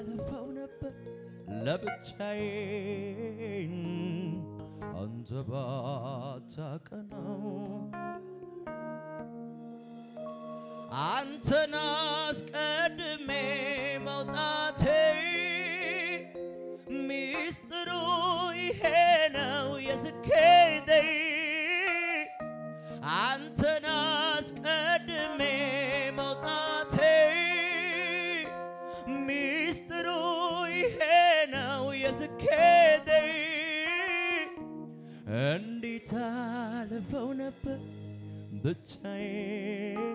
አልፈው ነበር ለብቻዬን አንተ ባታቀናው አንተን አስቀድሜ መውጣቴ ሚስጥሩ ይሄ ነው የስኬቴ አንተን አስቀድሜ መውጣቴ ሚስጥሩ ይሄ ነው የስኬቴ እንዴት አልፈው ነበር ብቻዬን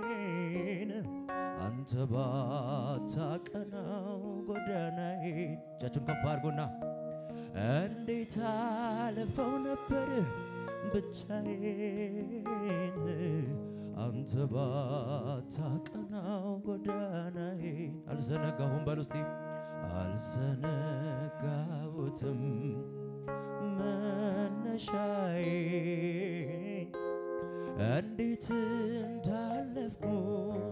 አንተ ባታቀናው ጎዳናዬ እጃችሁን ከፍ አድርጉና እንዴት አልፈው ነበር ብቻዬን አንተ ባታቀናው ጎዳናዬ አልዘነጋሁም በሉ እስቲ አልዘነጋሁትም መነሻዬን እንዴት እንዳለፍኩት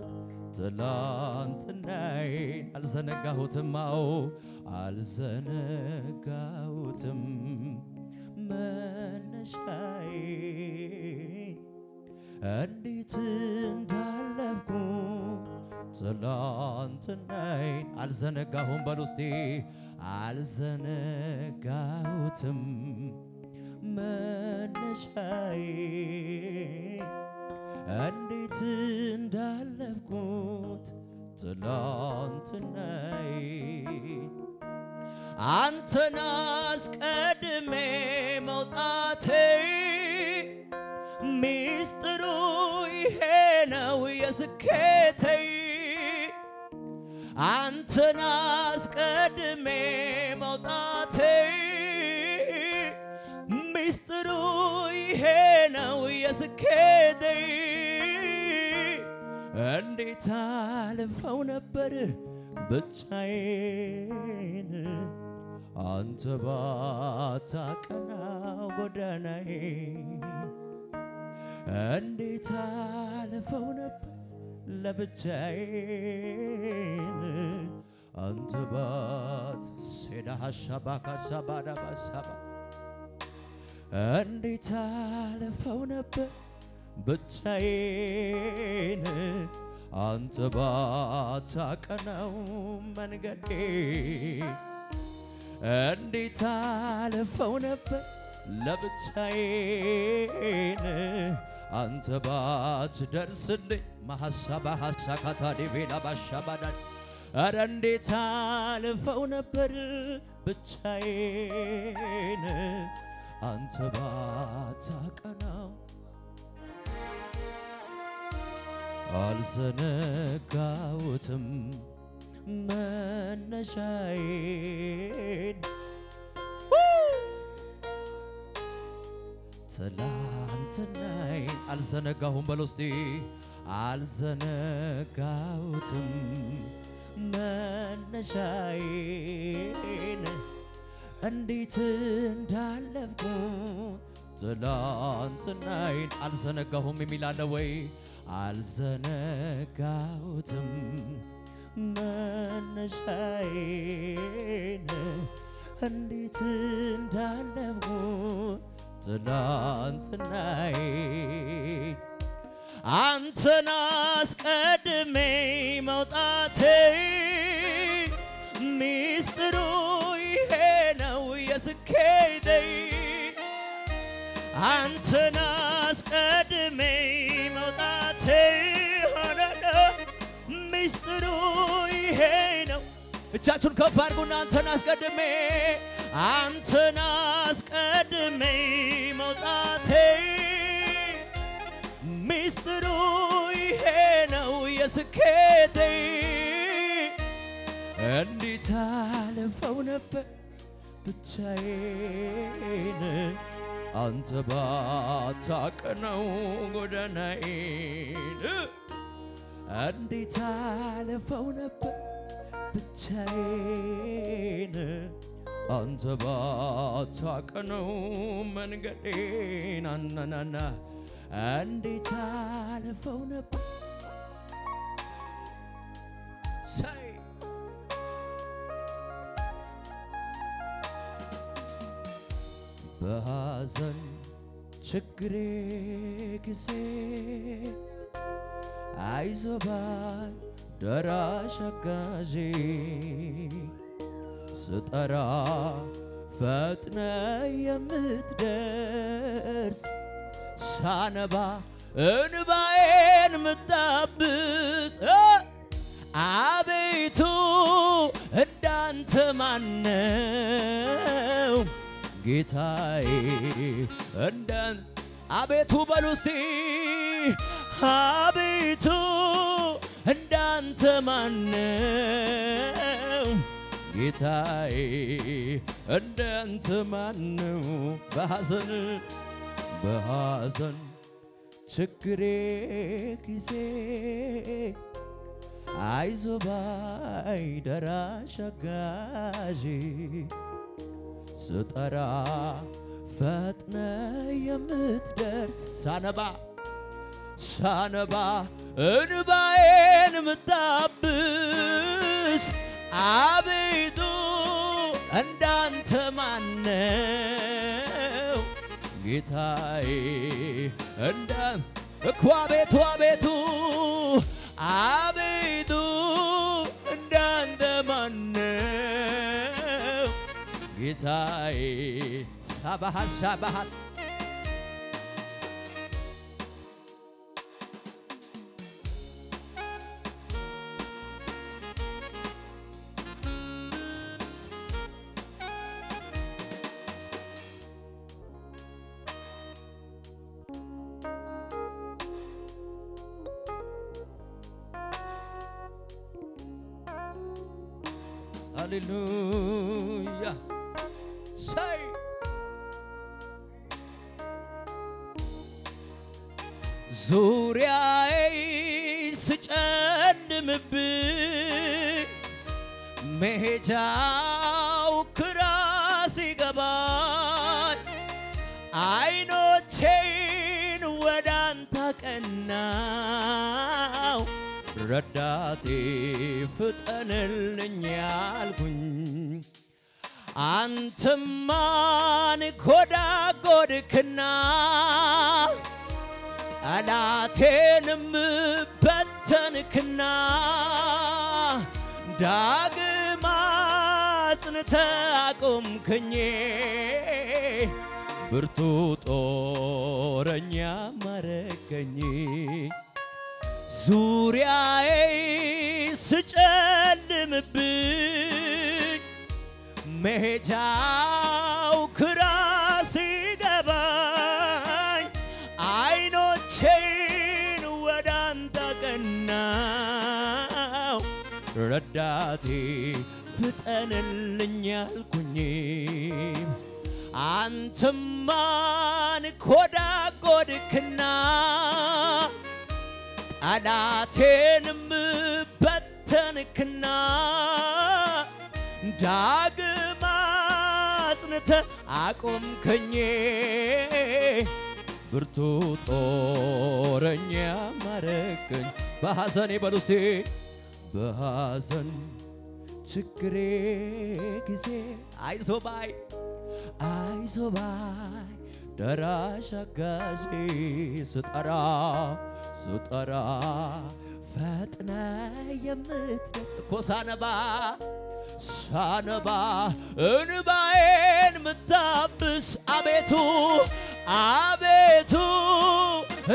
ትላንትናዬን አልዘነጋሁትም አዎ አልዘነጋሁትም መነሻዬን እንዴት እንዳለፍኩት ትላንትናዬን አልዘነጋሁም በሉ እስቲ አልዘነጋሁትም መነሻዬን እንዴት እንዳለፍኩት ትላንትናዬን አንተን አስቀድሜ መውጣቴ ሚስጥሩ ይሄ ነው የስኬቴ አንተን አስቀድሜ መውጣቴ ሚስጥሩ ይሄ ነው የስኬቴ እንዴት አልፈው ነበር ብቻዬን አንተ ባታቀናው ጎዳናዬ እንዴት አልፈው ነበር ለብቻዬን አንተ ባት ሴዳሃሻባካ ሳባዳባሳባ እንዴት አልፈው ነበር ብቻዬን አንተ ባታቀናው መንገዴ እንዴት አልፈው ነበር ለብቻዬን አንተ ባትደርስልኝ ማሐሳባ ሐሳካታ ዲቬላ ባሻባዳን አረ እንዴት አልፈው ነበር ብቻዬን አንተ ባታቀናው አልዘነጋሁትም መነሻዬን ትላንትናዬን አልዘነጋሁም በሉ እስቲ አልዘነጋሁትም መነሻዬን እንዴት እንዳለፍኩት ትላንትናዬን አልዘነጋሁም የሚል አለ ወይ አልዘነጋሁትም መነሻዬን እንዴት እንዳለፍኩት ትላንትናዬን አንተን አስቀድሜ መውጣቴ ሚስጥሩ ይሄ ነው የስኬቴ አንተን አስቀድሜ መውጣቴ ሚስጥሩ ይሄ ነው እጃችሁን ከፍ አድርጉና አንተን አስቀድሜ መውጣቴ ሚስጥሩ ይሄ ነው የስኬቴ እንዴት አልፈው ነበር ብቻዬን አንተ ባታቀናው ጎዳናዬን እንዴት አልፈው ነበር ብቻዬን አንተ ባታቀናው መንገዴን አናናና እንዴት አልፈው ነበር በሐዘን ችግሬ ጊዜ አይዞህ ባይ ደራሽ አጋዤ ስጠራ ፈጥነ የምትደርስ ሳነባ እንባዬን ምታብስ አቤቱ እንዳንተ ማነው ጌታዬ እንዳንተ አቤቱ በሉ እስቲ አቤቱ እንዳንተ ማነው ጌታዬ እንዳንተ ማነው በሐዘን ችግሬ ጊዜ አይዞህ ባይ ደራሽ አጋዤ ስጠራ ፈጥነ የምትደርስ ሳነባ እንባዬን ምታብስ አቤቱ እንዳንተ ማነው ጌታዬ እኮ አቤቱ እንዳንተ ማነው ጌታዬ ሳባሃ Hallelujah. Say. ዙሪያዬ ስጨልምብኝ መሄጃው ግራ ሲገባኝ ዓይኖቼን ወደ አንተ አቀናሁ ረዳቴ ፍጠንልኝ ያልኩኝ አንተማን ኮዳጎድክና ጠላቴንም በተንክና ዳግም አጽንተህ አቆምከኝ ብርቱ ጦረኛ አረከኝ ዙሪያዬ ስጨልምብኝ መሄጃው ግራ ሲገባኝ ዓይኖቼን ወደ አንተ አቀናሁ ረዳቴ ፍጠንልኝ ያልኩኝ አንተማን ኮዳጎድክና ጠላቴንም በተንክና ዳግም አጽንተህ አቆምከኝ ብርቱ ጦረኛ አረከኝ በሐዘኔ በሉ እስቲ በሐዘን ችግሬ ጊዜ አይዞህ ባይ ደራሽ አጋዤ ስጠራ ፈጥነ የምትደርስ እኮ ሳነባ እንባዬን ምታብስ አቤቱ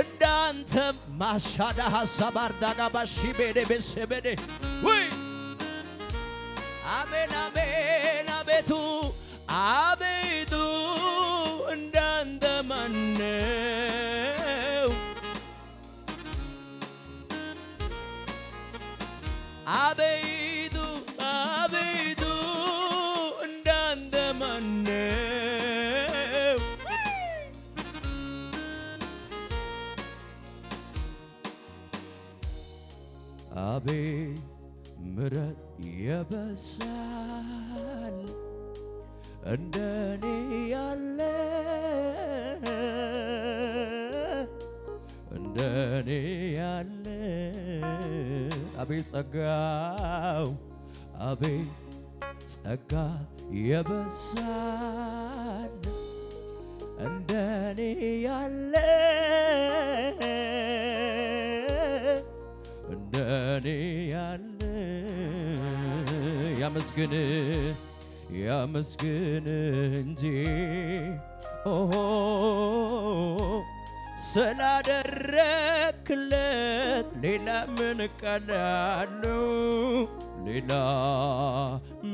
እንዳንተ ማሻዳ ሐሳብ አርዳዳ ባሺ ቤደ በሰበደ ወይ አሜን አቤቱ እንዳንተ ማነው አቤቱ እንዳንተ ማነው አቤት ምሕረት የበዛል እንደኔ ያለ አቤት ጸጋ የበዛል እንደኔ ያለ እንደኔ ያለ ያመስግን ያመስግን እንጂ ኦሆ ስላደረክለት ሌላ ምን እቀላለሁ ሌላ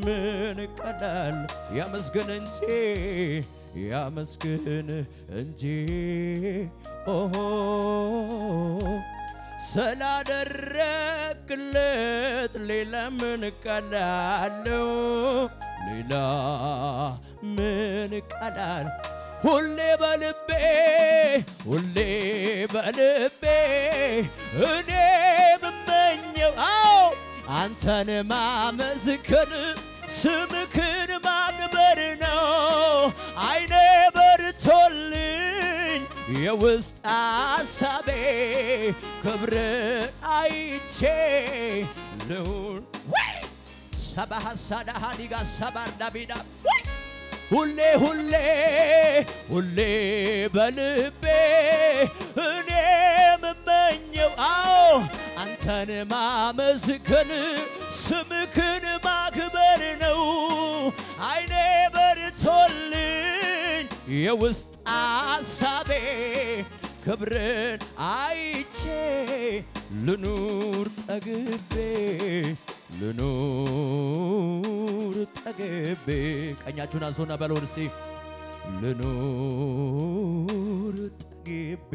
ምን እቀላለሁ ያመስግን እንጂ ያመስግን እንጂ ኦሆ ስላደረክለት ሌላ ምን እቀላለሁ ሌላ ምን እቀላለሁ ሁሌ በልቤ እኔ ምመኘው አንተን ማመስገን ስምህን ማክበር ነው አይኔ በርቶልኝ የውስጥ ሐሳቤ ክብር አይቼ ልሁን ሰባህ ሳዳህ ዲጋ ሰባር ዳቢዳ ሁሌ በልቤ እኔ ምመኘው አንተን ማመስገን ስምህን ማክበር ነው አይኔ በርቶልኝ የውስጥ ሐሳቤ ክብርን አይቼ ልኑር ጠግቤ ልኑር ጠግቤ ቀኛችሁን አንሱና በሉን እስቲ ልኑር ጠግቤ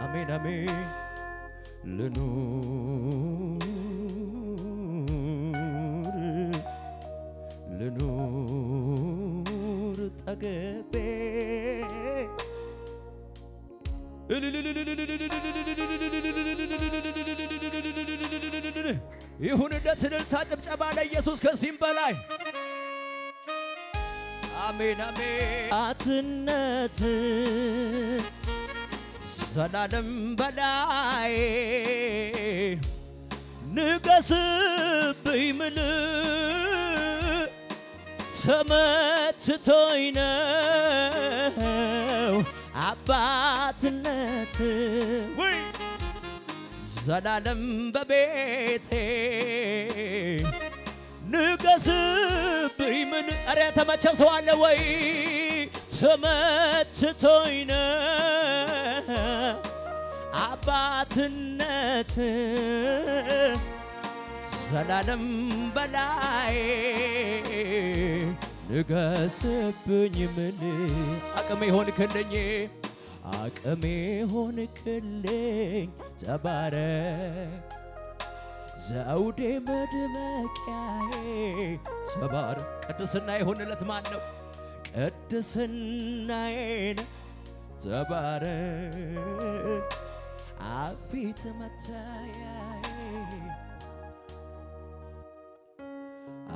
አሜን አሜን ልኑር ጠግቤ ይሁን እንደትልልታ ጭብጨባ ለኢየሱስ ከዚህም በላይ አሜን አሜን አትነት ዘላለም በላይ ንገስብኝ ምል ተመችቶኝ ነው አባትነት ዘላለም በቤቴ ንገስብኝ ምን አረ ተመቸህ ሰው አለ ወይ ተመችቶኝ ነው አባትነት ዘላለም በላይ ንገስብኝ ምን አቅሜ ሆንክልኝ ተባረክ ዘውዴ መድመቂያዬ ተባረክ ቅድስና ይሁንለት ማን ነው ቅድስናዬን ተባረክ አፊት መታያዬ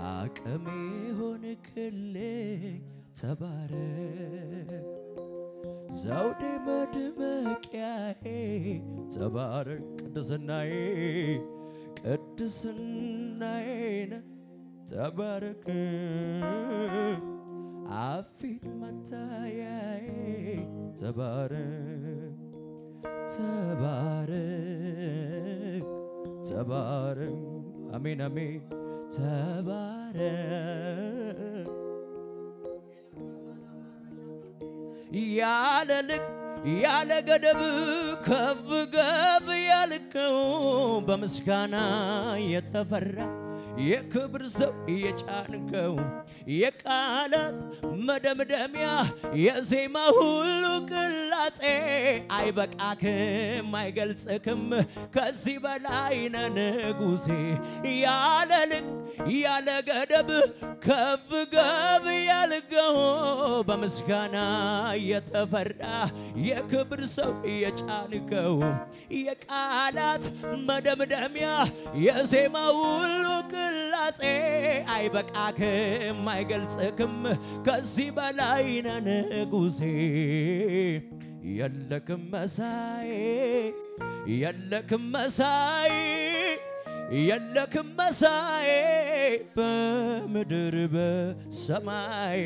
አቅሜ ሆንክልኝ ተባረክ ዘውዴ መድመቂያዬ ተባረክ ቅድስናዬን ተባረክ አፊት መታያዬ ተባረክ አሜን አሜን ተባረክ ያለ ልክ ያለ ገደብ ከፍ ከፍ ያልከው በምስጋና የተፈራ የክብር ዘው የጫንከው የቃላት መደምደሚያ የዜማ ሁሉ ቅላጼ አይበቃክም አይገልጽክም ከዚህ በላይ ነህ ንጉሴ ያለ ልክ ያለ ገደብ ከፍ ከፍ ያልከው በምስጋና የተፈራ የክብር ሰው የጫንከው የቃላት መደምደሚያ የዜማ ሁሉ ቅላጼ አይበቃክም አይገልጽክም ከዚህ በላይ ነህ ንጉሴ የለክም መሳይ በምድር በሰማይ